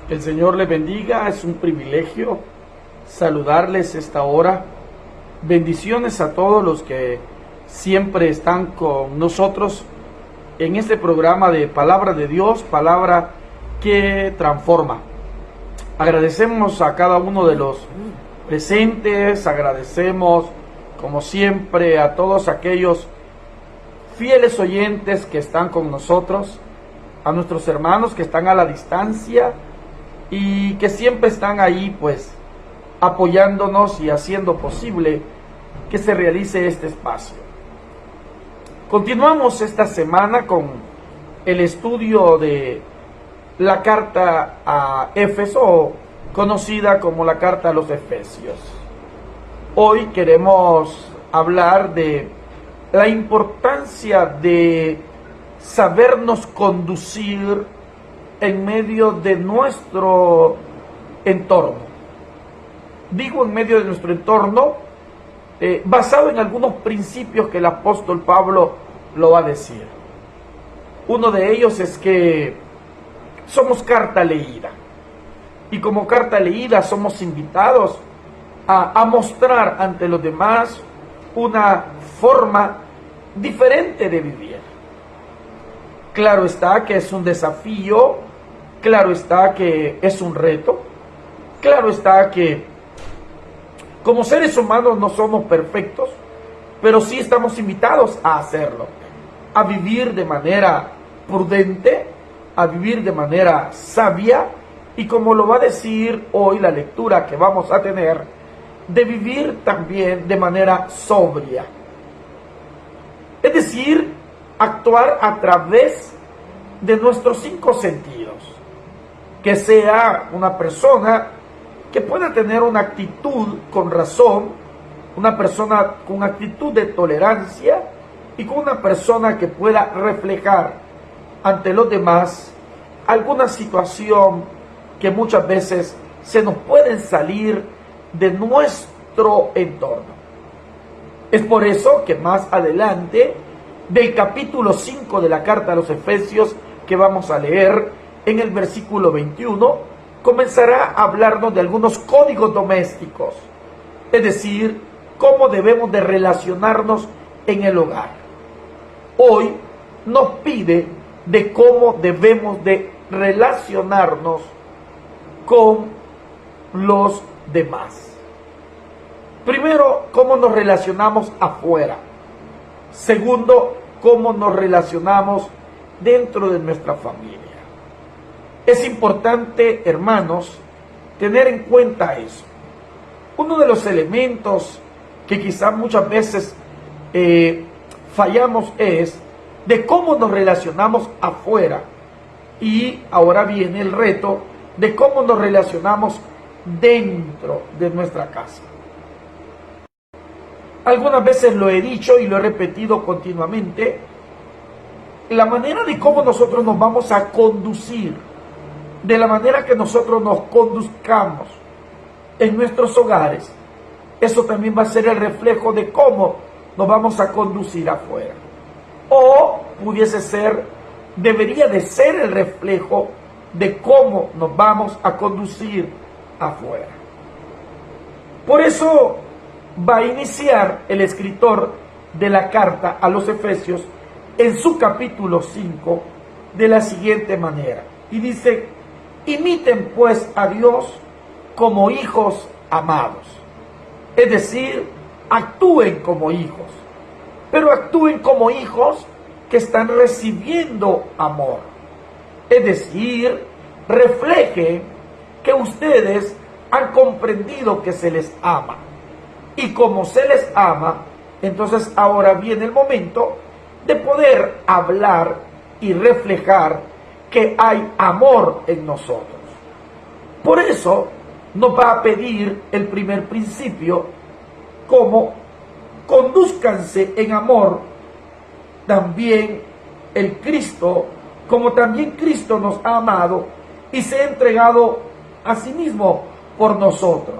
El Señor le bendiga, es un privilegio saludarles esta hora. Bendiciones a todos los que siempre están con nosotros en este programa de Palabra de Dios, palabra que transforma. Agradecemos a cada uno de los presentes, agradecemos como siempre a todos aquellos fieles oyentes que están con nosotros, a nuestros hermanos que están a la distancia y que siempre están ahí pues apoyándonos y haciendo posible que se realice este espacio. Continuamos esta semana con el estudio de la carta a Éfeso, conocida como la carta a los Efesios. Hoy queremos hablar de la importancia de sabernos conducir en medio de nuestro entorno. Digo en medio de nuestro entorno, basado en algunos principios que el apóstol Pablo lo va a decir. Uno de ellos es que somos carta leída. Y como carta leída somos invitados a mostrar ante los demás una forma diferente de vivir. Claro está que es un desafío, claro está que es un reto, claro está que como seres humanos no somos perfectos, pero sí estamos invitados a hacerlo, a vivir de manera prudente, a vivir de manera sabia y como lo va a decir hoy la lectura que vamos a tener, de vivir también de manera sobria. Es decir, actuar a través de nuestros 5 sentidos. Que sea una persona que pueda tener una actitud con razón, una persona con actitud de tolerancia y con una persona que pueda reflejar ante los demás alguna situación que muchas veces se nos pueden salir de nuestro entorno. Es por eso que más adelante del capítulo 5 de la carta a los Efesios que vamos a leer en el versículo 21, comenzará a hablarnos de algunos códigos domésticos, es decir, cómo debemos de relacionarnos en el hogar. Hoy nos pide de cómo debemos de relacionarnos con los demás. Primero, cómo nos relacionamos afuera. Segundo, cómo nos relacionamos dentro de nuestra familia. Es importante, hermanos, tener en cuenta eso. Uno de los elementos que quizás muchas veces fallamos es de cómo nos relacionamos afuera. Y ahora viene el reto de cómo nos relacionamos dentro de nuestra casa. Algunas veces lo he dicho y lo he repetido continuamente, la manera de cómo nosotros nos vamos a conducir, de la manera que nosotros nos conduzcamos en nuestros hogares, eso también va a ser el reflejo de cómo nos vamos a conducir afuera. O pudiese ser, debería de ser el reflejo de cómo nos vamos a conducir afuera. Por eso va a iniciar el escritor de la carta a los Efesios en su capítulo 5 de la siguiente manera. Y dice, imiten pues a Dios como hijos amados. Es decir, actúen como hijos, pero actúen como hijos que están recibiendo amor. Es decir, reflejen que ustedes han comprendido que se les ama. Y como se les ama, entonces ahora viene el momento de poder hablar y reflejar que hay amor en nosotros. Por eso nos va a pedir el primer principio como condúzcanse en amor también el Cristo, como también Cristo nos ha amado y se ha entregado a sí mismo por nosotros.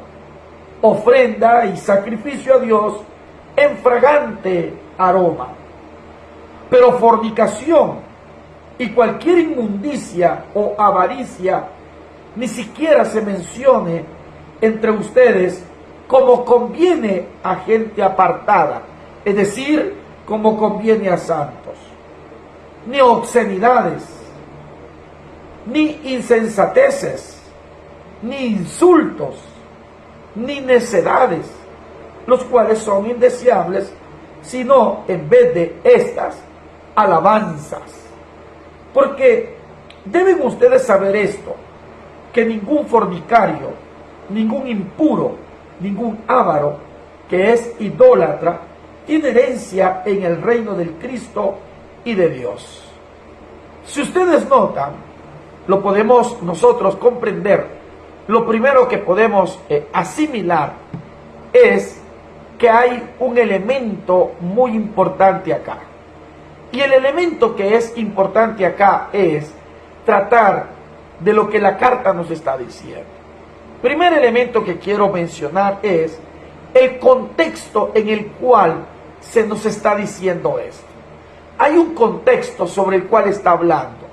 Ofrenda y sacrificio a Dios en fragante aroma. Pero fornicación y cualquier inmundicia o avaricia ni siquiera se mencione entre ustedes como conviene a gente apartada, es decir, como conviene a santos, ni obscenidades, ni insensateces, ni insultos, ni necedades, los cuales son indeseables, sino en vez de estas, alabanzas. Porque deben ustedes saber esto, que ningún fornicario, ningún impuro, ningún avaro, que es idólatra, tiene herencia en el reino del Cristo y de Dios. Si ustedes notan, lo podemos nosotros comprender. Lo primero que podemos asimilar es que hay un elemento muy importante acá. Y el elemento que es importante acá es tratar de lo que la carta nos está diciendo. Primer elemento que quiero mencionar es el contexto en el cual se nos está diciendo esto. Hay un contexto sobre el cual está hablando.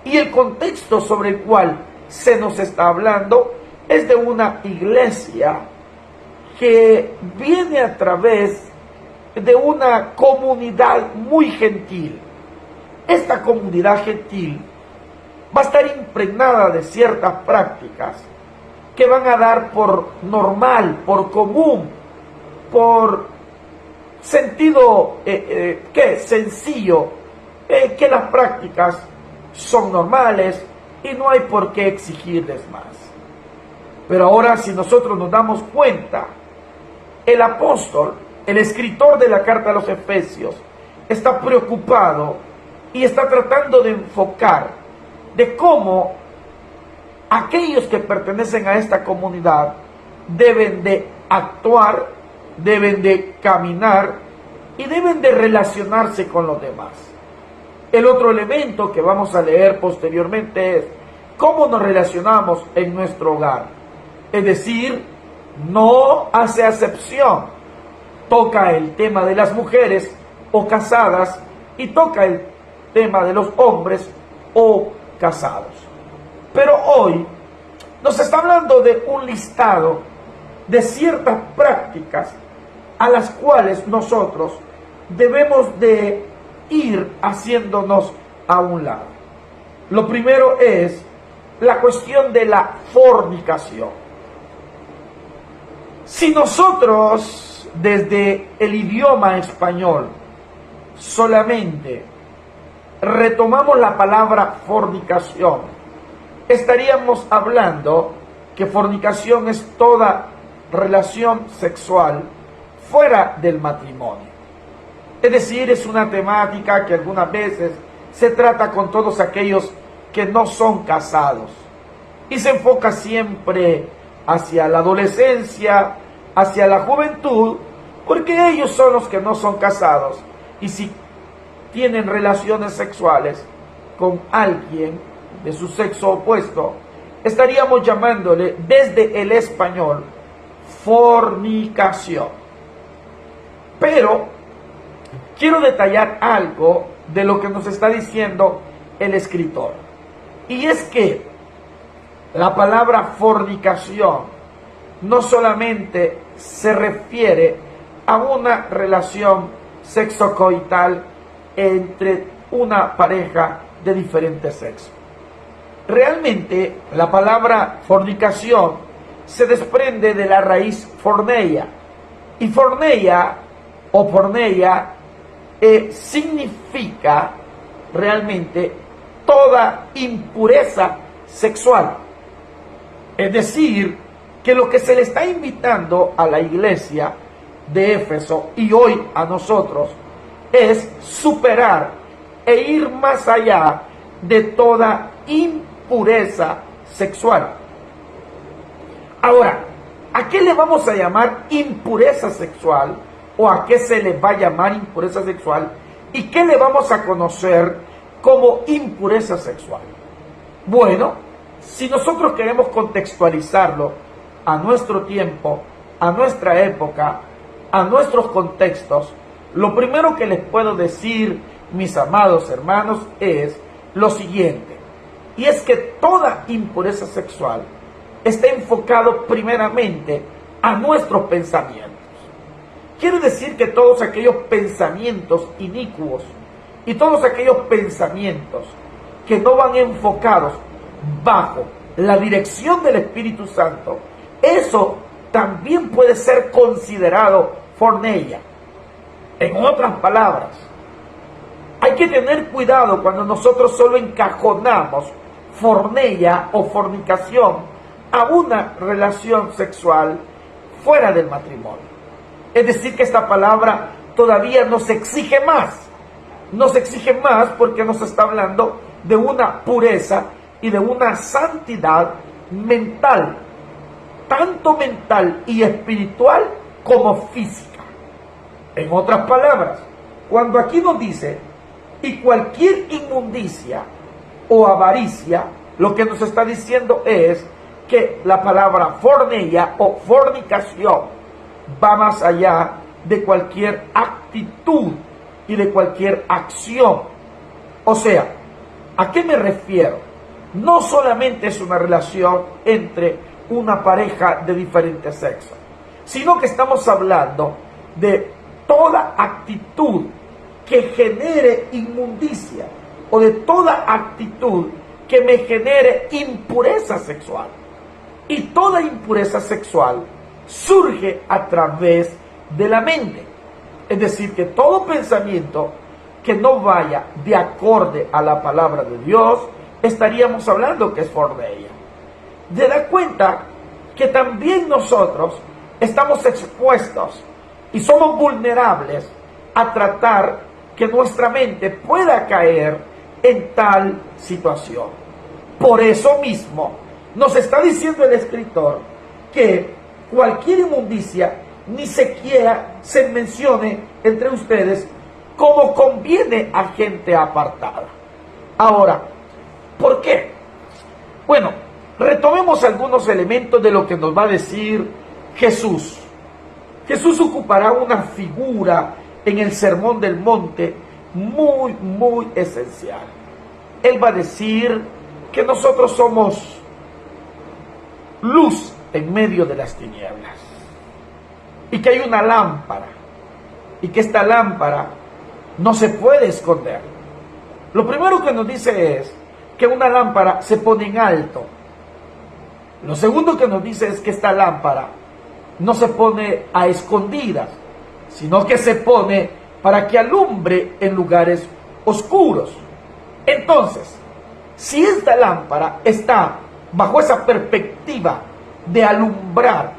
Y el contexto sobre el cual se nos está hablando es de una iglesia que viene a través de una comunidad muy gentil. Esta comunidad gentil va a estar impregnada de ciertas prácticas que van a dar por normal, por común, por sentido sencillo, que las prácticas son normales y no hay por qué exigirles más. Pero ahora, si nosotros nos damos cuenta, el apóstol, el escritor de la carta a los Efesios, está preocupado y está tratando de enfocar de cómo aquellos que pertenecen a esta comunidad deben de actuar, deben de caminar y deben de relacionarse con los demás. El otro elemento que vamos a leer posteriormente es cómo nos relacionamos en nuestro hogar. Es decir, no hace acepción. Toca el tema de las mujeres o casadas y toca el tema de los hombres o casados. Pero hoy nos está hablando de un listado de ciertas prácticas a las cuales nosotros debemos de ir haciéndonos a un lado. Lo primero es la cuestión de la fornicación. Si nosotros desde el idioma español solamente retomamos la palabra fornicación, estaríamos hablando que fornicación es toda relación sexual fuera del matrimonio. Es decir, es una temática que algunas veces se trata con todos aquellos que no son casados y se enfoca siempre hacia la adolescencia, hacia la juventud, porque ellos son los que no son casados y si tienen relaciones sexuales con alguien de su sexo opuesto, estaríamos llamándole desde el español fornicación. Pero quiero detallar algo de lo que nos está diciendo el escritor. Y es que la palabra fornicación no solamente se refiere a una relación sexocoital entre una pareja de diferente sexo. Realmente la palabra fornicación se desprende de la raíz forneia. Y forneia o porneia significa realmente toda impureza sexual. Es decir, que lo que se le está invitando a la iglesia de Éfeso y hoy a nosotros es superar e ir más allá de toda impureza sexual. Ahora, ¿a qué le vamos a llamar impureza sexual? ¿O a qué se le va a llamar impureza sexual? ¿Y qué le vamos a conocer como impureza sexual? Bueno, si nosotros queremos contextualizarlo a nuestro tiempo, a nuestra época, a nuestros contextos, lo primero que les puedo decir, mis amados hermanos, es lo siguiente. y es que toda impureza sexual está enfocado primeramente a nuestros pensamientos. Quiere decir que todos aquellos pensamientos inicuos y todos aquellos pensamientos que no van enfocados bajo la dirección del Espíritu Santo, eso también puede ser considerado fornicación. En otras palabras, hay que tener cuidado cuando nosotros solo encajonamos fornicación o fornicación a una relación sexual fuera del matrimonio. Es decir, que esta palabra todavía nos exige más. Nos exige más porque nos está hablando de una pureza y de una santidad mental, tanto mental y espiritual como física. En otras palabras, cuando aquí nos dice, y cualquier inmundicia o avaricia, lo que nos está diciendo es que la palabra fornicación o fornicación va más allá de cualquier actitud y de cualquier acción. O sea, ¿a qué me refiero? No solamente es una relación entre una pareja de diferente sexo, sino que estamos hablando de toda actitud que genere inmundicia o de toda actitud que me genere impureza sexual. Y toda impureza sexual surge a través de la mente. Es decir, que todo pensamiento que no vaya de acorde a la palabra de Dios, estaríamos hablando que es fornicación. ¿Se da cuenta que también nosotros estamos expuestos y somos vulnerables a tratar que nuestra mente pueda caer en tal situación? Por eso mismo nos está diciendo el escritor que cualquier inmundicia ni siquiera se mencione entre ustedes, como conviene a gente apartada. Ahora, ¿por qué? Bueno, retomemos algunos elementos de lo que nos va a decir Jesús. Jesús ocupará una figura en el Sermón del Monte muy esencial. Él va a decir que nosotros somos luz en medio de las tinieblas y que hay una lámpara y que esta lámpara no se puede esconder. Lo primero que nos dice es que una lámpara se pone en alto. Lo segundo que nos dice es que esta lámpara no se pone a escondidas, sino que se pone para que alumbre en lugares oscuros. Entonces, si esta lámpara está bajo esa perspectiva de alumbrar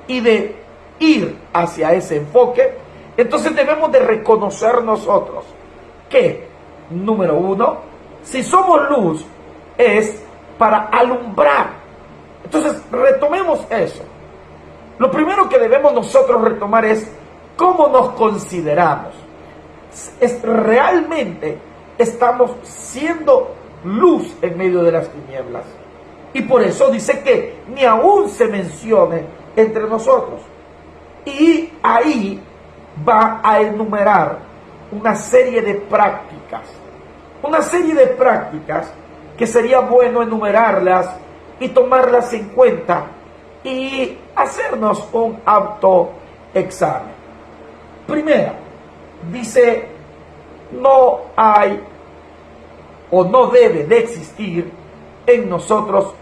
y de ir hacia ese enfoque, entonces debemos de reconocer nosotros que, número uno, si somos luz, es para alumbrar. Entonces, retomemos eso. Lo primero que debemos nosotros retomar es cómo nos consideramos. ¿Realmente estamos siendo luz en medio de las tinieblas? Y por eso dice que ni aún se mencione entre nosotros. Y ahí va a enumerar una serie de prácticas. Una serie de prácticas que sería bueno enumerarlas y tomarlas en cuenta y hacernos un autoexamen. Primera, dice, no hay o no debe de existir en nosotros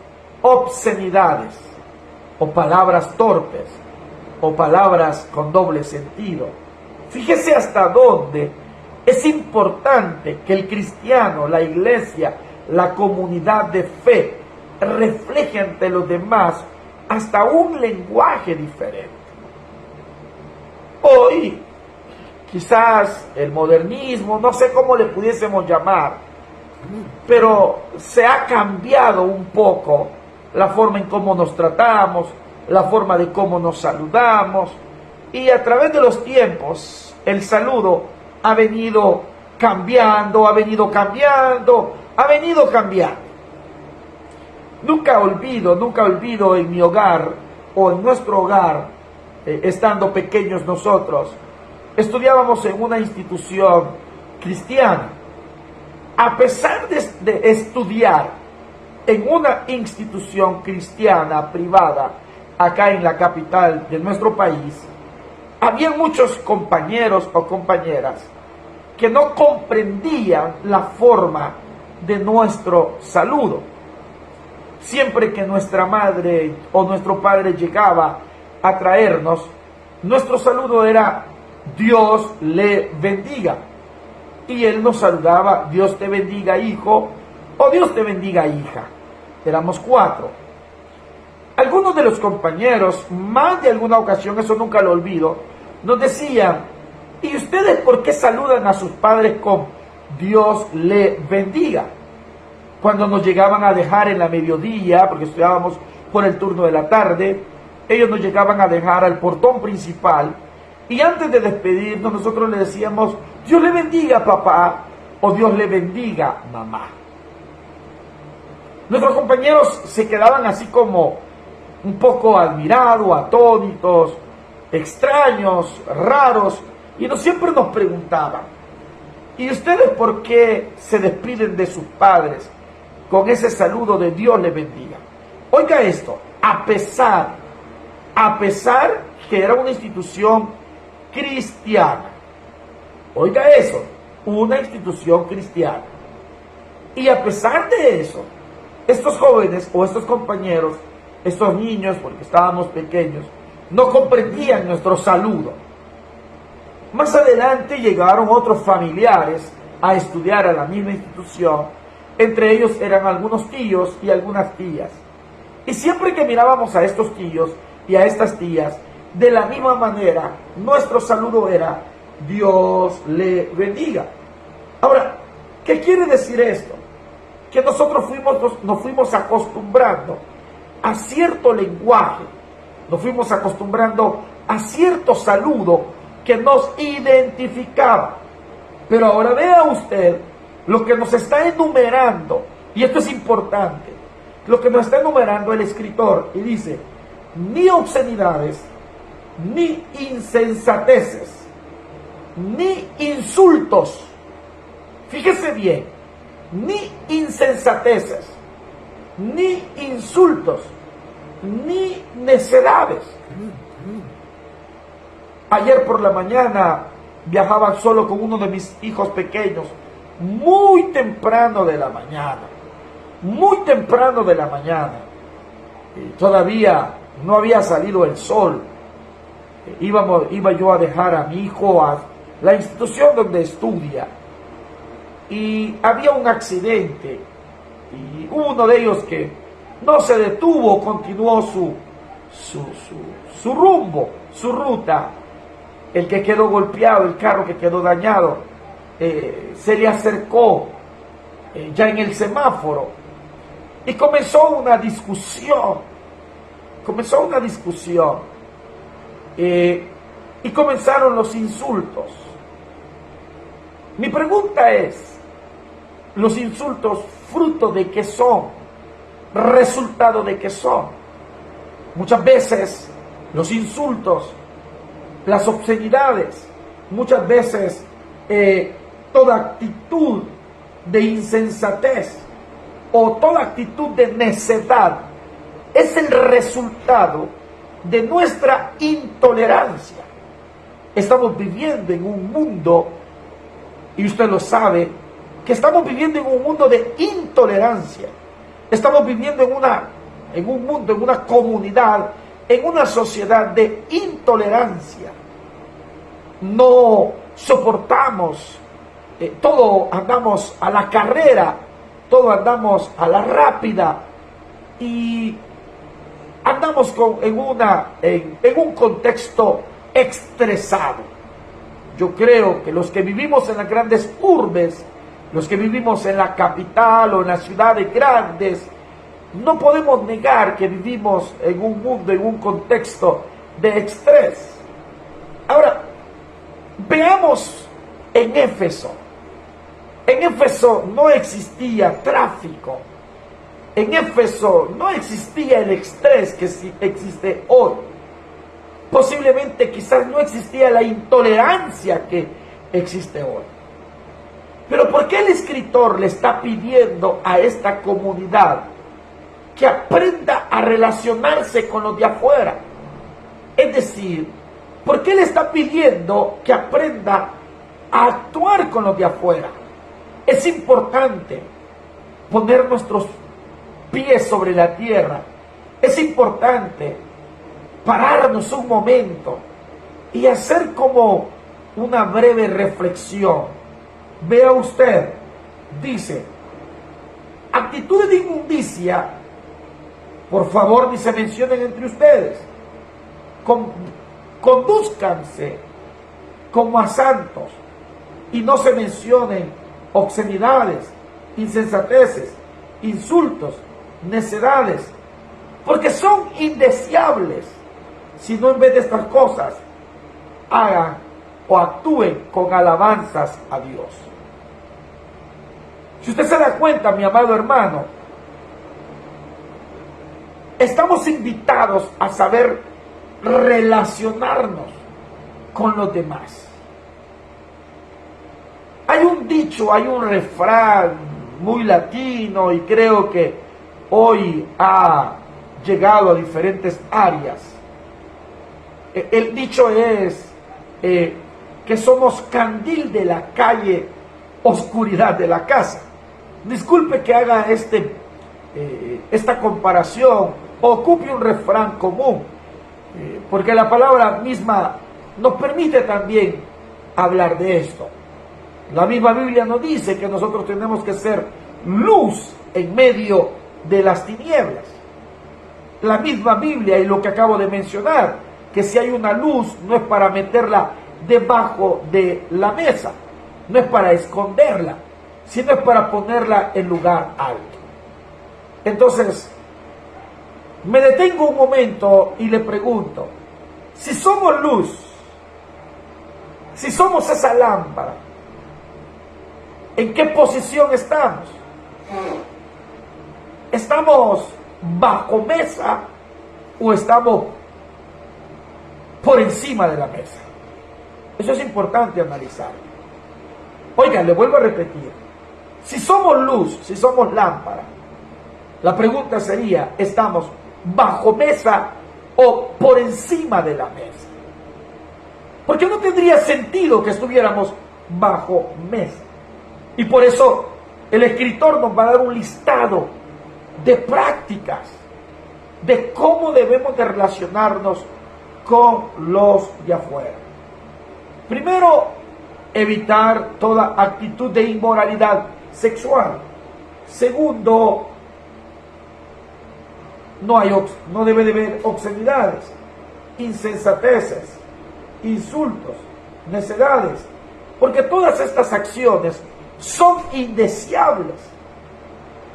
obscenidades o palabras torpes o palabras con doble sentido. Fíjese hasta dónde es importante que el cristiano, la iglesia, la comunidad de fe refleje ante los demás hasta un lenguaje diferente. Hoy, quizás el modernismo, no sé cómo le pudiésemos llamar, pero se ha cambiado un poco la forma en cómo nos tratamos, la forma de cómo nos saludamos, y a través de los tiempos el saludo ha venido cambiando, ha venido cambiando. Nunca olvido en mi hogar o en nuestro hogar, estando pequeños nosotros, estudiábamos en una institución cristiana. A pesar de estudiar en una institución cristiana privada, acá en la capital de nuestro país, había muchos compañeros o compañeras que no comprendían la forma de nuestro saludo. Siempre que nuestra madre o nuestro padre llegaba a traernos, nuestro saludo era Dios le bendiga. Y él nos saludaba, Dios te bendiga hijo, o Dios te bendiga hija. Éramos 4. Algunos de los compañeros, más de alguna ocasión, eso nunca lo olvido, nos decían, ¿y ustedes por qué saludan a sus padres con Dios le bendiga? Cuando nos llegaban a dejar en la mediodía, porque estudiábamos por el turno de la tarde, ellos nos llegaban a dejar al portón principal, y antes de despedirnos nosotros le decíamos, Dios le bendiga papá, o Dios le bendiga mamá. Nuestros compañeros se quedaban así como un poco admirados, atónitos, extraños, raros, y siempre nos preguntaban, ¿y ustedes por qué se despiden de sus padres con ese saludo de Dios le bendiga? Oiga esto, a pesar que era una institución cristiana, oiga eso, una institución cristiana, y a pesar de eso, estos jóvenes o estos compañeros, estos niños, porque estábamos pequeños, no comprendían nuestro saludo. Más adelante llegaron otros familiares a estudiar a la misma institución, entre ellos eran algunos tíos y algunas tías. Y siempre que mirábamos a estos tíos y a estas tías, de la misma manera, nuestro saludo era Dios le bendiga. Ahora, ¿qué quiere decir esto? Que nosotros nos fuimos acostumbrando a cierto lenguaje, nos fuimos acostumbrando a cierto saludo que nos identificaba. Pero ahora vea usted lo que nos está enumerando, y esto es importante, lo que nos está enumerando el escritor, y dice, ni obscenidades, ni insensateces, ni insultos, fíjese bien, ni insensateces, ni insultos, ni necedades. Ayer por la mañana viajaba solo con uno de mis hijos pequeños, muy temprano de la mañana, todavía no había salido el sol. Iba yo a dejar a mi hijo a la institución donde estudia, y había un accidente, y uno de ellos que no se detuvo, continuó su rumbo, su ruta. El que quedó golpeado, el carro que quedó dañado, se le acercó ya en el semáforo, y comenzó una discusión, y comenzaron los insultos. Mi pregunta es, ¿los insultos fruto de qué son? ¿Resultado de qué son? Muchas veces los insultos, las obscenidades, muchas veces toda actitud de insensatez o toda actitud de necedad es el resultado de nuestra intolerancia. Estamos viviendo en un mundo, y usted lo sabe, que estamos viviendo en un mundo de intolerancia. Estamos viviendo en un mundo, en una comunidad, en una sociedad de intolerancia. No soportamos, todo andamos a la carrera, todo andamos a la rápida, y andamos en un contexto estresado. Yo creo que los que vivimos en las grandes urbes, los que vivimos en la capital o en las ciudades grandes, no podemos negar que vivimos en un mundo, en un contexto de estrés. Ahora, veamos en Éfeso. En Éfeso no existía tráfico. En Éfeso no existía el estrés que existe hoy. Posiblemente quizás no existía la intolerancia que existe hoy. Pero ¿por qué el escritor le está pidiendo a esta comunidad que aprenda a relacionarse con los de afuera. Es decir, ¿por qué le está pidiendo que aprenda a actuar con los de afuera? Es importante poner nuestros pies sobre la tierra. Es importante pararnos un momento y hacer como una breve reflexión. Vea usted, dice, actitudes de inmundicia, por favor, ni se mencionen entre ustedes. Condúzcanse como a santos y no se mencionen obscenidades, insensateces, insultos, necedades, porque son indeseables si no en vez de estas cosas hagan o actúen con alabanzas a Dios. Si usted se da cuenta, mi amado hermano, estamos invitados a saber relacionarnos con los demás. Hay un dicho, hay un refrán muy latino y creo que hoy ha llegado a diferentes áreas. El dicho es que somos candil de la calle, oscuridad de la casa. Disculpe que haga esta comparación, ocupe un refrán común, porque la palabra misma nos permite también hablar de esto. La misma Biblia nos dice que nosotros tenemos que ser luz en medio de las tinieblas. La misma Biblia y lo que acabo de mencionar, que si hay una luz no es para meterla debajo de la mesa, no es para esconderla, sino es para ponerla en lugar alto. Entonces, me detengo un momento y le pregunto, si somos luz, si somos esa lámpara, ¿en qué posición estamos? ¿Estamos bajo mesa o estamos por encima de la mesa? Eso es importante analizar. Oiga, le vuelvo a repetir. Si somos luz, si somos lámpara, la pregunta sería, ¿estamos bajo mesa o por encima de la mesa? Porque no tendría sentido que estuviéramos bajo mesa. Y por eso el escritor nos va a dar un listado de prácticas de cómo debemos de relacionarnos con los de afuera. Primero, evitar toda actitud de inmoralidad sexual. Segundo, no debe de haber obscenidades, insensateces, insultos, necedades, porque todas estas acciones son indeseables.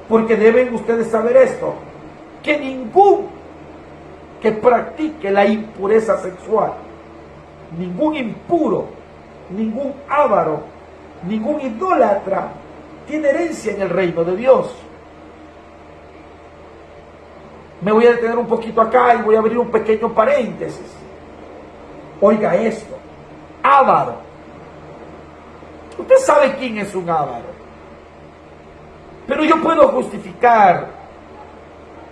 Porque deben ustedes saber esto, que ningún que practique la impureza sexual, ningún impuro, ningún avaro, ningún idólatra tiene herencia en el reino de Dios. Me voy a detener un poquito acá y voy a abrir un pequeño paréntesis. Oiga esto, avaro. Usted sabe quién es un avaro. Pero yo puedo justificar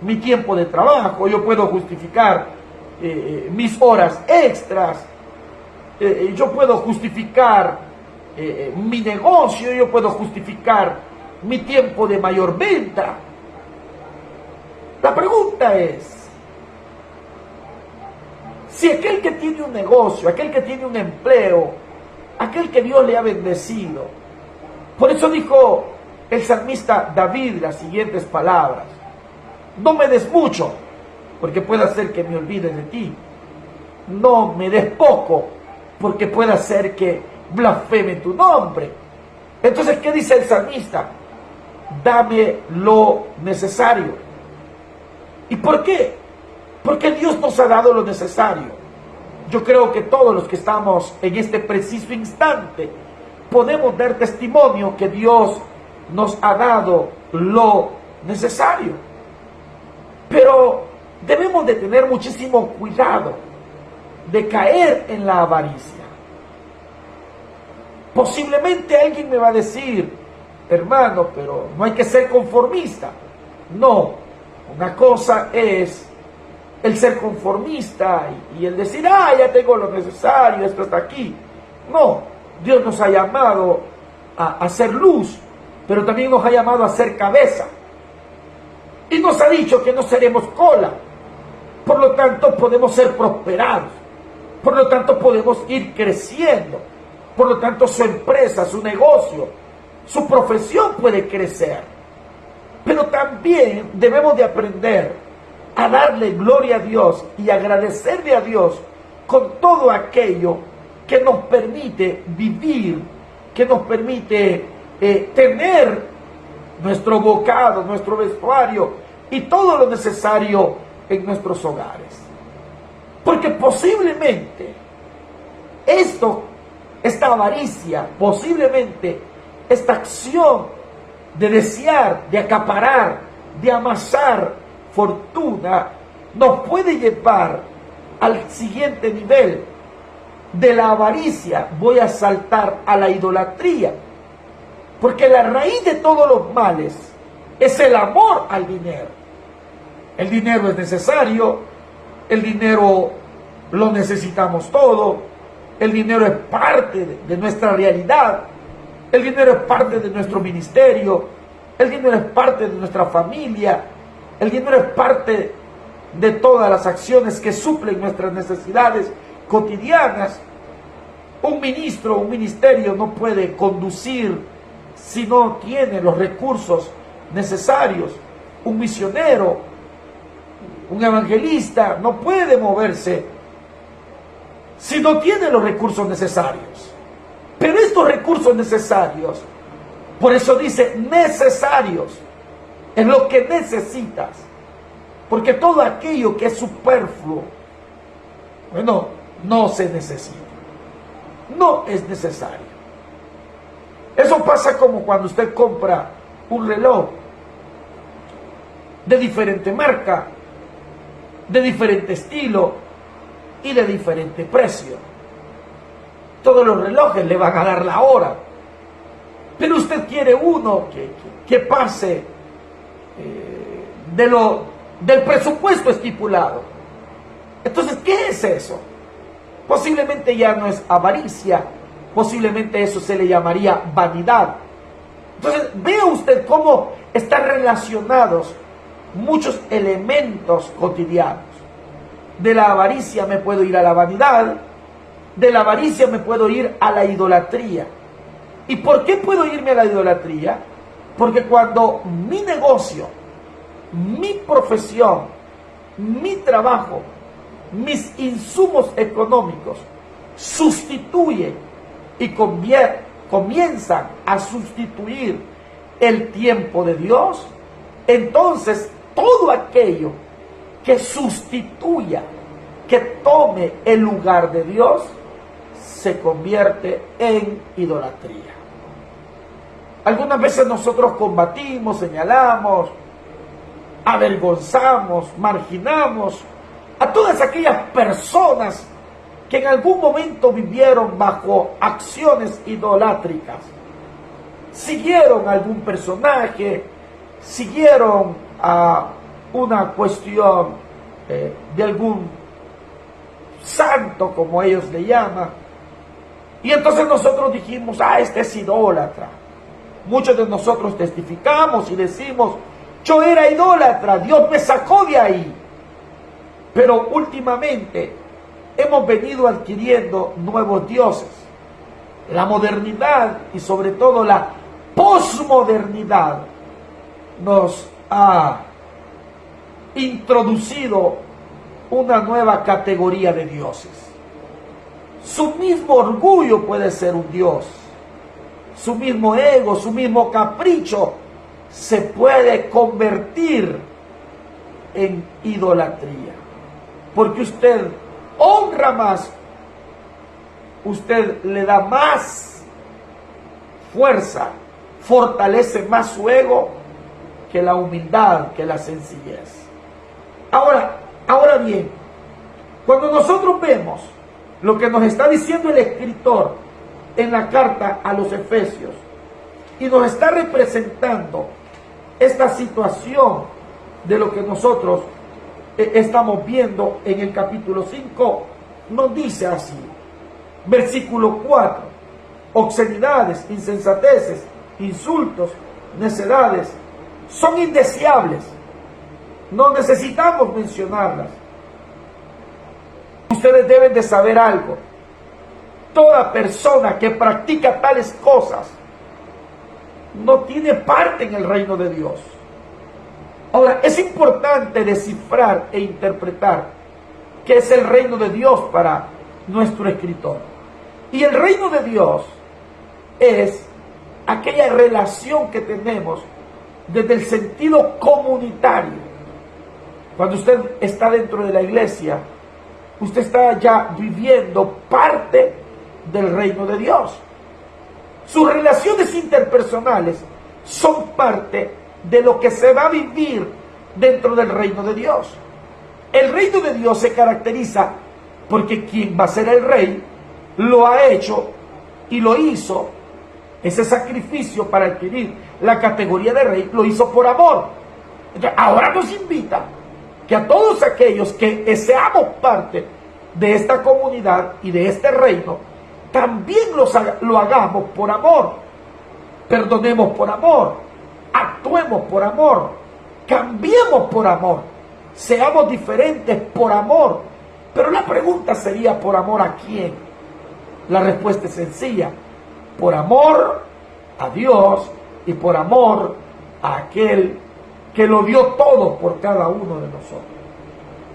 mi tiempo de trabajo, yo puedo justificar mis horas extras, yo puedo justificar mi negocio, yo puedo justificar mi tiempo de mayor venta. La pregunta es, si aquel que tiene un negocio, aquel que tiene un empleo, aquel que Dios le ha bendecido, por eso dijo el salmista David las siguientes palabras: no me des mucho, porque puede ser que me olvide de ti. No me des poco, porque puede ser que blasfeme tu nombre. Entonces, ¿qué dice el salmista? Dame lo necesario. ¿Y por qué? Porque Dios nos ha dado lo necesario. Yo creo que todos los que estamos en este preciso instante podemos dar testimonio que Dios nos ha dado lo necesario. Pero debemos de tener muchísimo cuidado de caer en la avaricia. Posiblemente alguien me va a decir, hermano, pero no hay que ser conformista. No, Una cosa es el ser conformista y el decir, ya tengo lo necesario, esto está aquí. No, Dios nos ha llamado a ser luz, pero también nos ha llamado a ser cabeza. Y nos ha dicho que no seremos cola. Por lo tanto, podemos ser prosperados. Por lo tanto, podemos ir creciendo. Por lo tanto, su empresa, su negocio, su profesión puede crecer. Pero también debemos de aprender a darle gloria a Dios y agradecerle a Dios con todo aquello que nos permite vivir, que nos permite tener nuestro bocado, nuestro vestuario y todo lo necesario en nuestros hogares. Porque posiblemente esta avaricia, posiblemente esta acción de desear, de acaparar, de amasar fortuna, nos puede llevar al siguiente nivel. De la avaricia voy a saltar a la idolatría. Porque la raíz de todos los males es el amor al dinero. El dinero es necesario, el dinero lo necesitamos todo, el dinero es parte de nuestra realidad, el dinero es parte de nuestro ministerio, el dinero es parte de nuestra familia, el dinero es parte de todas las acciones que suplen nuestras necesidades cotidianas. Un ministro, un ministerio no puede conducir si no tiene los recursos necesarios. Un misionero, un evangelista no puede moverse si no tiene los recursos necesarios. Pero estos recursos necesarios, por eso dice necesarios, es lo que necesitas. Porque todo aquello que es superfluo, bueno, no se necesita. No es necesario. Eso pasa como cuando usted compra un reloj de diferente marca, de diferente estilo y de diferente precio. Todos los relojes le van a dar la hora, pero usted quiere uno que pase del presupuesto estipulado. Entonces, ¿qué es eso? Posiblemente ya no es avaricia, posiblemente eso se le llamaría vanidad. Entonces, vea usted cómo están relacionados muchos elementos cotidianos. De la avaricia me puedo ir a la vanidad, de la avaricia me puedo ir a la idolatría. ¿Y por qué puedo irme a la idolatría? Porque cuando mi negocio, mi profesión, mi trabajo, mis insumos económicos sustituyen y comienzan a sustituir el tiempo de Dios, entonces todo aquello que sustituya, que tome el lugar de Dios, se convierte en idolatría. Algunas veces nosotros combatimos, señalamos, avergonzamos, marginamos a todas aquellas personas que en algún momento vivieron bajo acciones idolátricas. Siguieron a algún personaje, siguieron a una cuestión de algún santo, como ellos le llaman, y entonces nosotros dijimos, este es idólatra. Muchos de nosotros testificamos y decimos, yo era idólatra, Dios me sacó de ahí. Pero últimamente hemos venido adquiriendo nuevos dioses. La modernidad y sobre todo la posmodernidad nos ha introducido una nueva categoría de dioses. Su mismo orgullo puede ser un dios. Su mismo ego, su mismo capricho se puede convertir en idolatría. Porque usted honra más, usted le da más fuerza, fortalece más su ego que la humildad, que la sencillez. Ahora bien, cuando nosotros vemos lo que nos está diciendo el escritor en la carta a los Efesios y nos está representando esta situación de lo que nosotros estamos viendo en el capítulo 5, nos dice así, versículo 4, obscenidades, insensateces, insultos, necedades, son indeseables, no necesitamos mencionarlas. Ustedes deben de saber algo, toda persona que practica tales cosas no tiene parte en el reino de Dios. Ahora, es importante descifrar e interpretar qué es el reino de Dios para nuestro escritor. Y el reino de Dios es aquella relación que tenemos desde el sentido comunitario. Cuando usted está dentro de la iglesia, usted está ya viviendo parte del reino de Dios. Sus relaciones interpersonales son parte de lo que se va a vivir dentro del reino de Dios. El reino de Dios se caracteriza porque quien va a ser el rey lo ha hecho y lo hizo. Ese sacrificio para adquirir la categoría de rey lo hizo por amor. Entonces, ahora nos invita que a todos aquellos que seamos parte de esta comunidad y de este reino, también lo hagamos por amor. Perdonemos por amor, actuemos por amor, cambiemos por amor, seamos diferentes por amor. Pero la pregunta sería, ¿por amor a quién? La respuesta es sencilla, por amor a Dios y por amor a aquel que lo dio todo por cada uno de nosotros.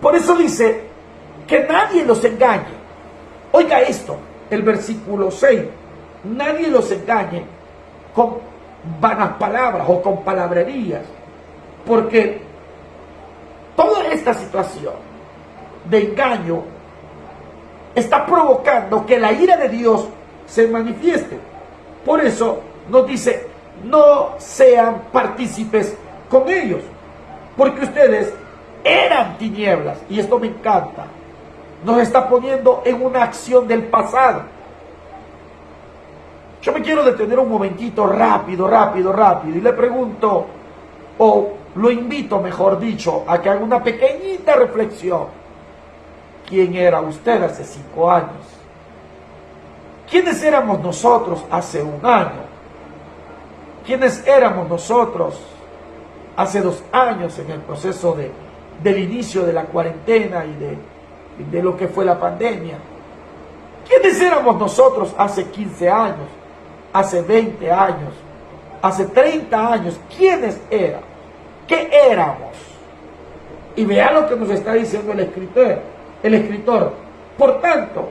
Por eso dice que nadie los engañe. Oiga esto, el versículo 6, nadie los engañe con vanas palabras o con palabrerías, porque toda esta situación de engaño está provocando que la ira de Dios se manifieste. Por eso nos dice, no sean partícipes con ellos, porque ustedes eran tinieblas, y esto me encanta, nos está poniendo en una acción del pasado. Yo me quiero detener un momentito, rápido, y le pregunto, o lo invito, mejor dicho, a que haga una pequeñita reflexión. ¿Quién era usted hace 5 años? ¿Quiénes éramos nosotros hace 1 año? ¿Quiénes éramos nosotros hace 2 años en el proceso del inicio de la cuarentena y de lo que fue la pandemia? ¿Quiénes éramos nosotros hace 15 años, hace 20 años, hace 30 años? ¿Quiénes éramos? ¿Qué éramos? Y vea lo que nos está diciendo el escritor. Por tanto,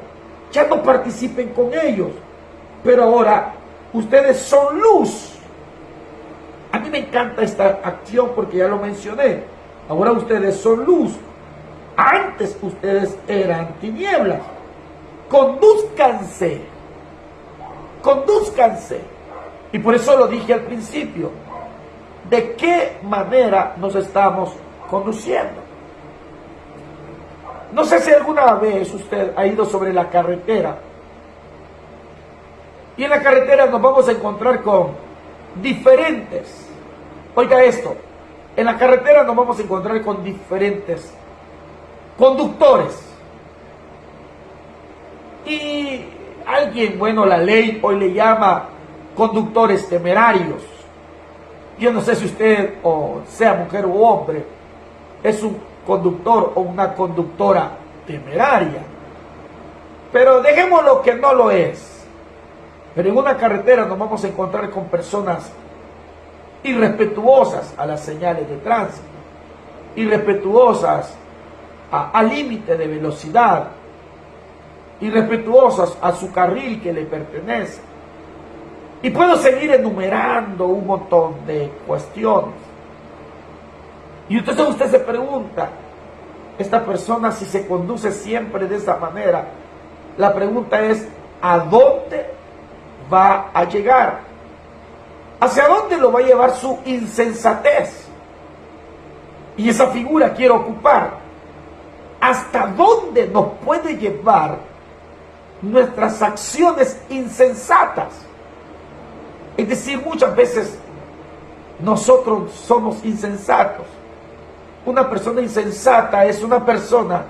ya no participen con ellos, pero ahora ustedes son luz. A mí me encanta esta acción porque ya lo mencioné. Ahora ustedes son luz. Antes ustedes eran tinieblas. Condúzcanse. Y por eso lo dije al principio. ¿De qué manera nos estamos conduciendo? No sé si alguna vez usted ha ido sobre la carretera. Y en la carretera nos vamos a encontrar con diferentes. Oiga esto. En la carretera nos vamos a encontrar con diferentes conductores. Y alguien, bueno, la ley hoy le llama conductores temerarios. Yo no sé si usted, o sea mujer u hombre, es un conductor o una conductora temeraria. Pero dejémoslo que no lo es. Pero en una carretera nos vamos a encontrar con personas irrespetuosas a las señales de tránsito, irrespetuosas al límite de velocidad, irrespetuosas a su carril que le pertenece. Y puedo seguir enumerando un montón de cuestiones. Y entonces usted se pregunta, esta persona si se conduce siempre de esa manera, la pregunta es, ¿a dónde va a llegar? ¿Hacia dónde lo va a llevar su insensatez? Y esa figura quiero ocupar. ¿Hasta dónde nos puede llevar nuestras acciones insensatas? Es decir, muchas veces nosotros somos insensatos. Una persona insensata es una persona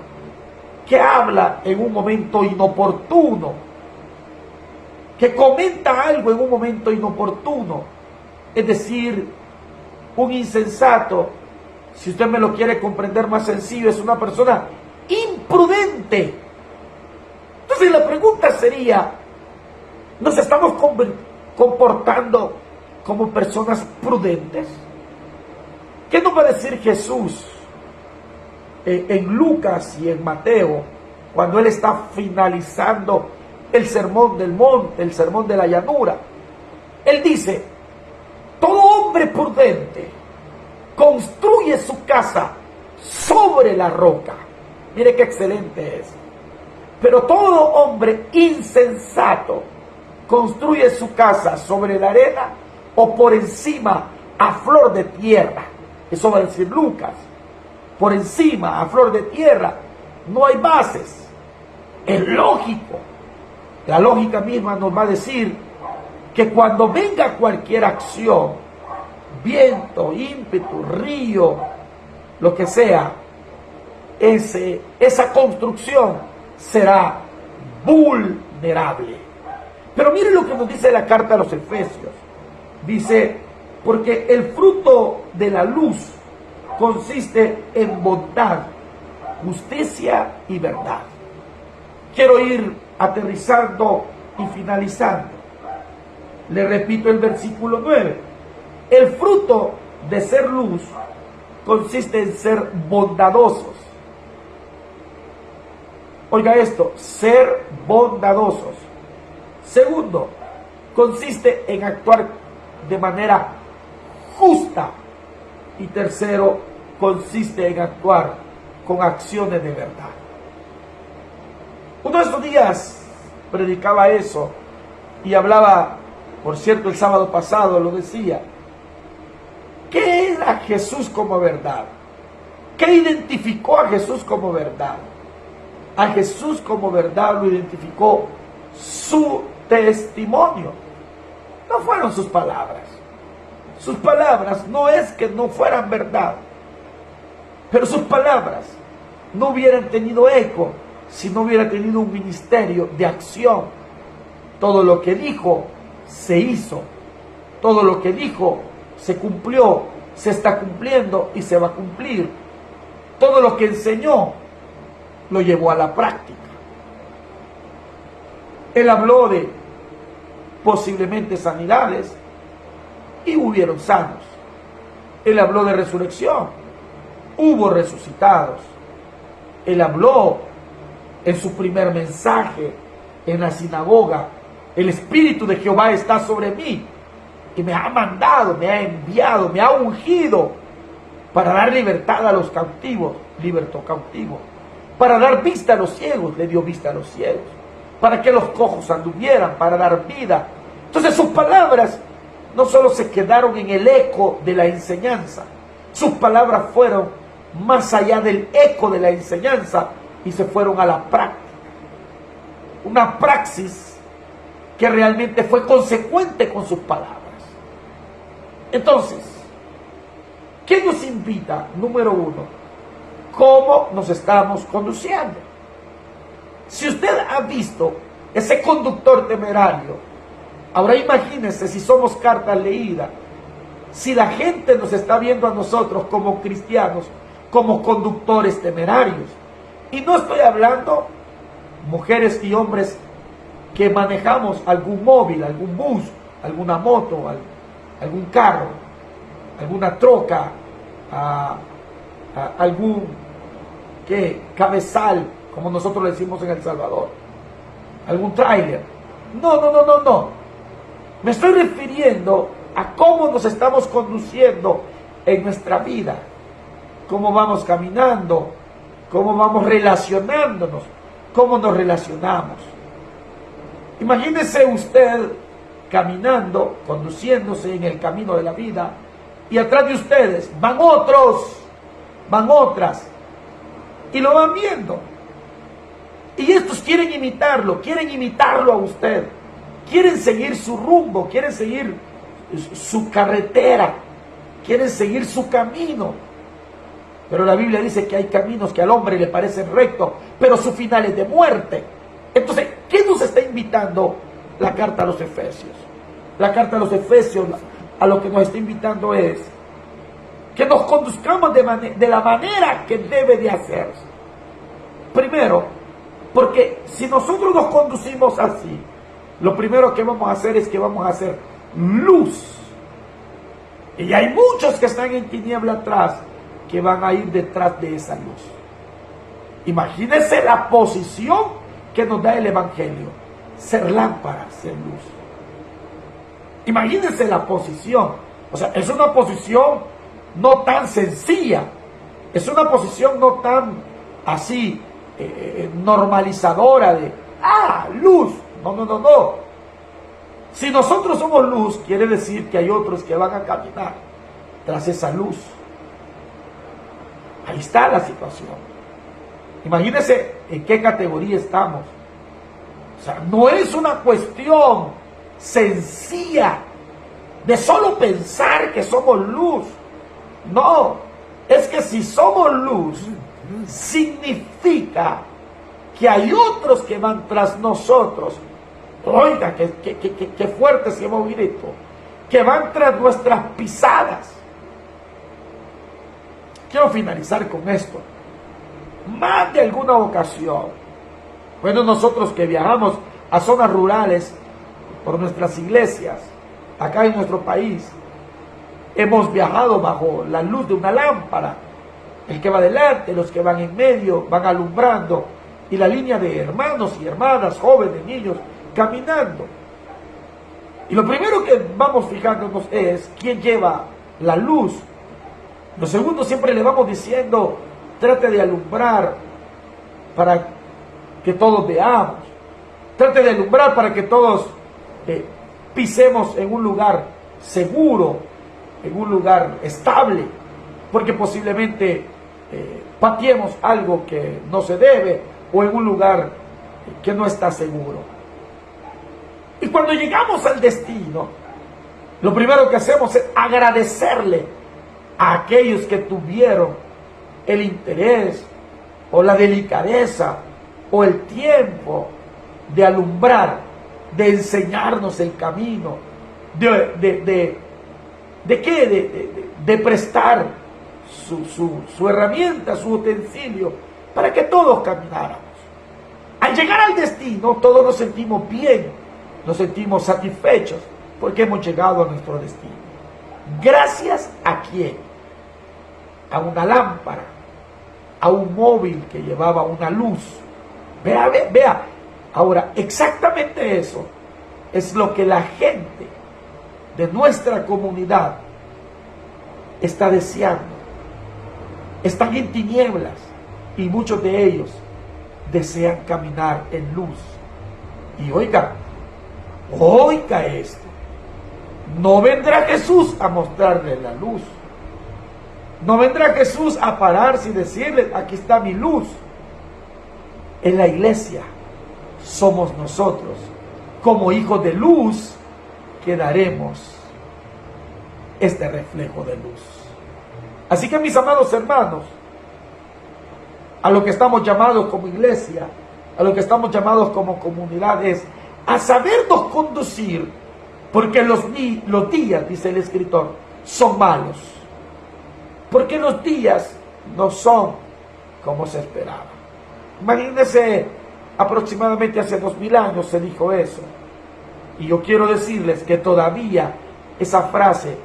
que habla en un momento inoportuno, que comenta algo en un momento inoportuno. Es decir, un insensato, si usted me lo quiere comprender más sencillo, es una persona imprudente. Entonces la pregunta sería, ¿nos estamos comportando como personas prudentes? ¿Qué nos va a decir Jesús en Lucas y en Mateo cuando Él está finalizando el sermón del monte, el sermón de la llanura? Él dice, todo hombre prudente construye su casa sobre la roca. Mire qué excelente es. Pero todo hombre insensato construye su casa sobre la arena o por encima a flor de tierra. Eso va a decir Lucas. Por encima, a flor de tierra, no hay bases. Es lógico. La lógica misma nos va a decir que cuando venga cualquier acción, viento, ímpetu, río, lo que sea, esa construcción será vulnerable. Pero miren lo que nos dice la carta a los Efesios. Dice, porque el fruto de la luz consiste en bondad, justicia y verdad. Quiero ir aterrizando y finalizando. Le repito el versículo 9. El fruto de ser luz consiste en ser bondadosos. Oiga esto, ser bondadosos. Segundo, consiste en actuar de manera justa. Y tercero, consiste en actuar con acciones de verdad. Uno de estos días predicaba eso y hablaba, por cierto, el sábado pasado lo decía, ¿qué era Jesús como verdad? ¿Qué identificó a Jesús como verdad? A Jesús como verdad lo identificó su testimonio. No fueron sus palabras. Sus palabras no es que no fueran verdad, pero sus palabras no hubieran tenido eco si no hubiera tenido un ministerio de acción. Todo lo que dijo se hizo, todo lo que dijo se cumplió, se está cumpliendo y se va a cumplir. Todo lo que enseñó lo llevó a la práctica. Él habló de posiblemente sanidades y hubieron sanos. Él habló de resurrección, hubo resucitados. Él habló en su primer mensaje en la sinagoga, el Espíritu de Jehová está sobre mí, que me ha mandado, me ha enviado, me ha ungido para dar libertad a los cautivos, libertó cautivos, para dar vista a los ciegos, le dio vista a los ciegos, para que los cojos anduvieran, para dar vida. Entonces sus palabras no solo se quedaron en el eco de la enseñanza, sus palabras fueron más allá del eco de la enseñanza y se fueron a la práctica. Una praxis que realmente fue consecuente con sus palabras. Entonces, ¿qué nos invita? Número uno, ¿cómo nos estamos conduciendo? Si usted ha visto ese conductor temerario, ahora imagínense si somos cartas leídas, si la gente nos está viendo a nosotros como cristianos, como conductores temerarios. Y no estoy hablando mujeres y hombres que manejamos algún móvil, algún bus, alguna moto, algún carro, alguna troca, algún cabezal, como nosotros le decimos en El Salvador, algún tráiler. No. Me estoy refiriendo a cómo nos estamos conduciendo en nuestra vida, cómo vamos caminando, cómo vamos relacionándonos, cómo nos relacionamos. Imagínese usted caminando, conduciéndose en el camino de la vida, y atrás de ustedes van otros, van otras, y lo van viendo. Y estos quieren imitarlo a usted, quieren seguir su rumbo, quieren seguir su carretera, quieren seguir su camino. Pero la Biblia dice que hay caminos que al hombre le parecen rectos, pero su final es de muerte. Entonces, ¿qué nos está invitando la carta a los Efesios? La carta a los Efesios a lo que nos está invitando es que nos conduzcamos de la manera que debe de hacerse. Primero, porque si nosotros nos conducimos así, lo primero que vamos a hacer es que vamos a hacer luz. Y hay muchos que están en tiniebla atrás, que van a ir detrás de esa luz. Imagínense la posición que nos da el Evangelio: ser lámpara, ser luz. Imagínense la posición. O sea, es una posición no tan sencilla, es una posición no tan así normalizadora de luz. No. Si nosotros somos luz, quiere decir que hay otros que van a caminar tras esa luz. Ahí está la situación. Imagínense en qué categoría estamos. O sea, no es una cuestión sencilla de solo pensar que somos luz. No, es que si somos luz, significa que hay otros que van tras nosotros. Oiga, qué fuerte se hemos grito. Que van tras nuestras pisadas. Quiero finalizar con esto. Más de alguna ocasión, bueno, nosotros que viajamos a zonas rurales por nuestras iglesias, acá en nuestro país, hemos viajado bajo la luz de una lámpara. El que va adelante, los que van en medio, van alumbrando, y la línea de hermanos y hermanas, jóvenes, niños, caminando. Y lo primero que vamos fijándonos es quién lleva la luz. Lo segundo, siempre le vamos diciendo: trate de alumbrar para que todos veamos. Trate de alumbrar para que todos pisemos en un lugar seguro, en un lugar estable, porque posiblemente pateemos algo que no se debe, o en un lugar que no está seguro. Y cuando llegamos al destino, lo primero que hacemos es agradecerle a aquellos que tuvieron el interés o la delicadeza o el tiempo de alumbrar, de enseñarnos el camino, de prestar su herramienta, su utensilio, para que todos camináramos. Al llegar al destino, todos nos sentimos bien, nos sentimos satisfechos, porque hemos llegado a nuestro destino. ¿Gracias a quién? A una lámpara, a un móvil que llevaba una luz. Vea. Ahora, exactamente eso es lo que la gente de nuestra comunidad está deseando. Están en tinieblas y muchos de ellos desean caminar en luz. Y oiga esto: no vendrá Jesús a mostrarles la luz. No vendrá Jesús a pararse y decirles: aquí está mi luz. En la iglesia somos nosotros, como hijos de luz, que daremos este reflejo de luz. Así que, mis amados hermanos, a lo que estamos llamados como iglesia, a lo que estamos llamados como comunidad, es a sabernos conducir, porque los días, dice el escritor, son malos. Porque los días no son como se esperaba. Imagínense, aproximadamente hace 2000 años se dijo eso. Y yo quiero decirles que todavía esa frase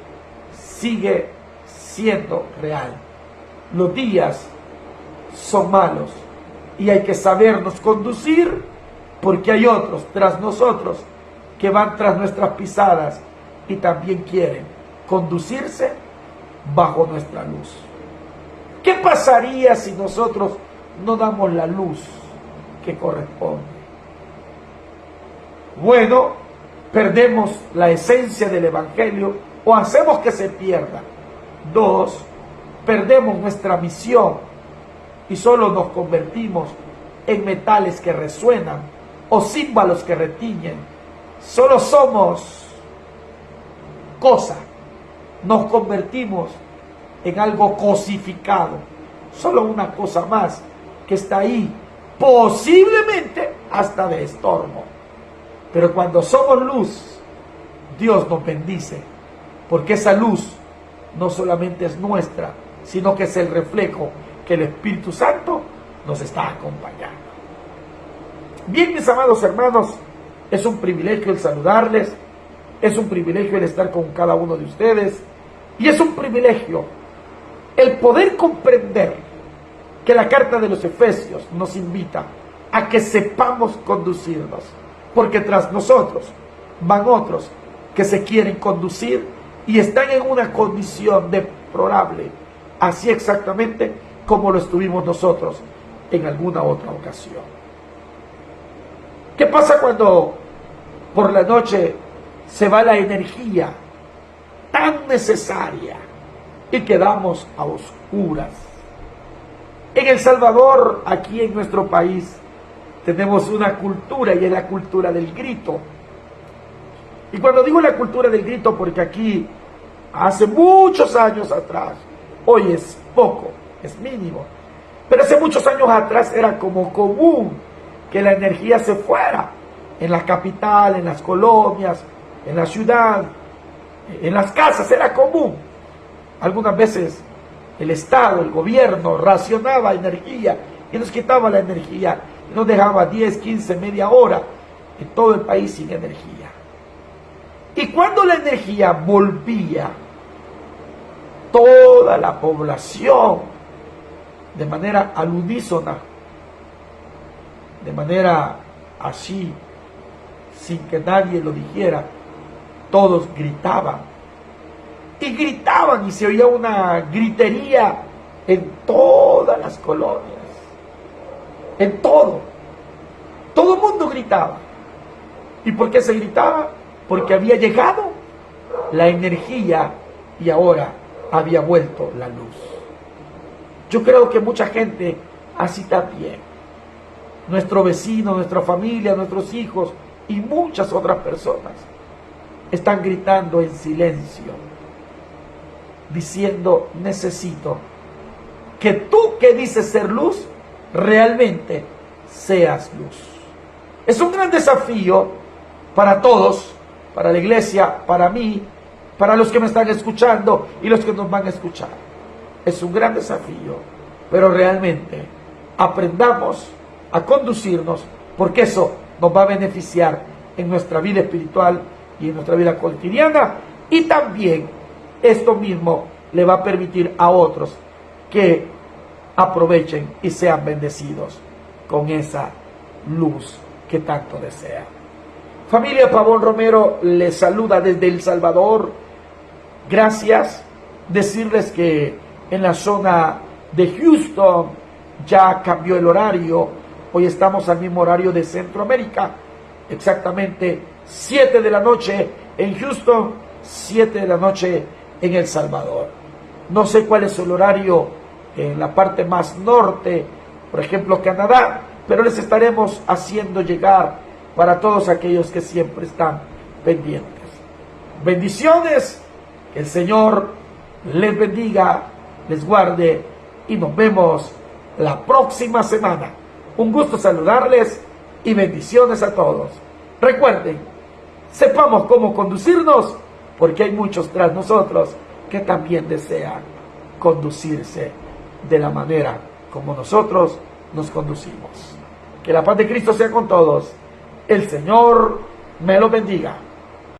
sigue siendo real. Los días son malos y hay que sabernos conducir, porque hay otros tras nosotros que van tras nuestras pisadas y también quieren conducirse bajo nuestra luz. ¿Qué pasaría si nosotros no damos la luz que corresponde? Bueno, perdemos la esencia del Evangelio o hacemos que se pierda. 2, perdemos nuestra misión y solo nos convertimos en metales que resuenan o címbalos que retiñen. Solo somos cosa. Nos convertimos en algo cosificado, solo una cosa más que está ahí, posiblemente hasta de estorbo. Pero cuando somos luz, Dios nos bendice, porque esa luz no solamente es nuestra, sino que es el reflejo que el Espíritu Santo nos está acompañando. Bien, mis amados hermanos, es un privilegio el saludarles, es un privilegio el estar con cada uno de ustedes, y es un privilegio el poder comprender que la carta de los Efesios nos invita a que sepamos conducirnos, porque tras nosotros van otros que se quieren conducir y están en una condición deplorable, así exactamente como lo estuvimos nosotros en alguna otra ocasión. ¿Qué pasa cuando por la noche se va la energía tan necesaria y quedamos a oscuras? En El Salvador, aquí en nuestro país, tenemos una cultura, y es la cultura del grito. Y cuando digo la cultura del grito, porque aquí hace muchos años atrás, hoy es poco, es mínimo, pero hace muchos años atrás era como común que la energía se fuera en la capital, en las colonias, en la ciudad, en las casas, era común. Algunas veces el Estado, el gobierno racionaba energía y nos quitaba la energía y nos dejaba 10, 15, media hora en todo el país sin energía. Y cuando la energía volvía, toda la población, de manera al unísona, de manera así, sin que nadie lo dijera, todos gritaban. Y gritaban y se oía una gritería en todas las colonias, en todo. Todo el mundo gritaba. ¿Y por qué se gritaba? Porque había llegado la energía y ahora había vuelto la luz. Yo creo que mucha gente así también. Nuestro vecino, nuestra familia, nuestros hijos y muchas otras personas están gritando en silencio, diciendo: necesito que tú, que dices ser luz, realmente seas luz. Es un gran desafío para todos, para la iglesia, para mí, para los que me están escuchando y los que nos van a escuchar. Es un gran desafío, pero realmente aprendamos a conducirnos, porque eso nos va a beneficiar en nuestra vida espiritual y en nuestra vida cotidiana, y también esto mismo le va a permitir a otros que aprovechen y sean bendecidos con esa luz que tanto desean. Familia Pavón Romero les saluda desde El Salvador. Gracias. Decirles que en la zona de Houston ya cambió el horario. Hoy estamos al mismo horario de Centroamérica, exactamente 7 de la noche en Houston, 7 de la noche en El Salvador. No sé cuál es el horario en la parte más norte, por ejemplo Canadá, pero les estaremos haciendo llegar para todos aquellos que siempre están pendientes. Bendiciones, que el Señor les bendiga, les guarde y nos vemos la próxima semana. Un gusto saludarles y bendiciones a todos. Recuerden, sepamos cómo conducirnos, porque hay muchos tras nosotros que también desean conducirse de la manera como nosotros nos conducimos. Que la paz de Cristo sea con todos. El Señor me lo bendiga.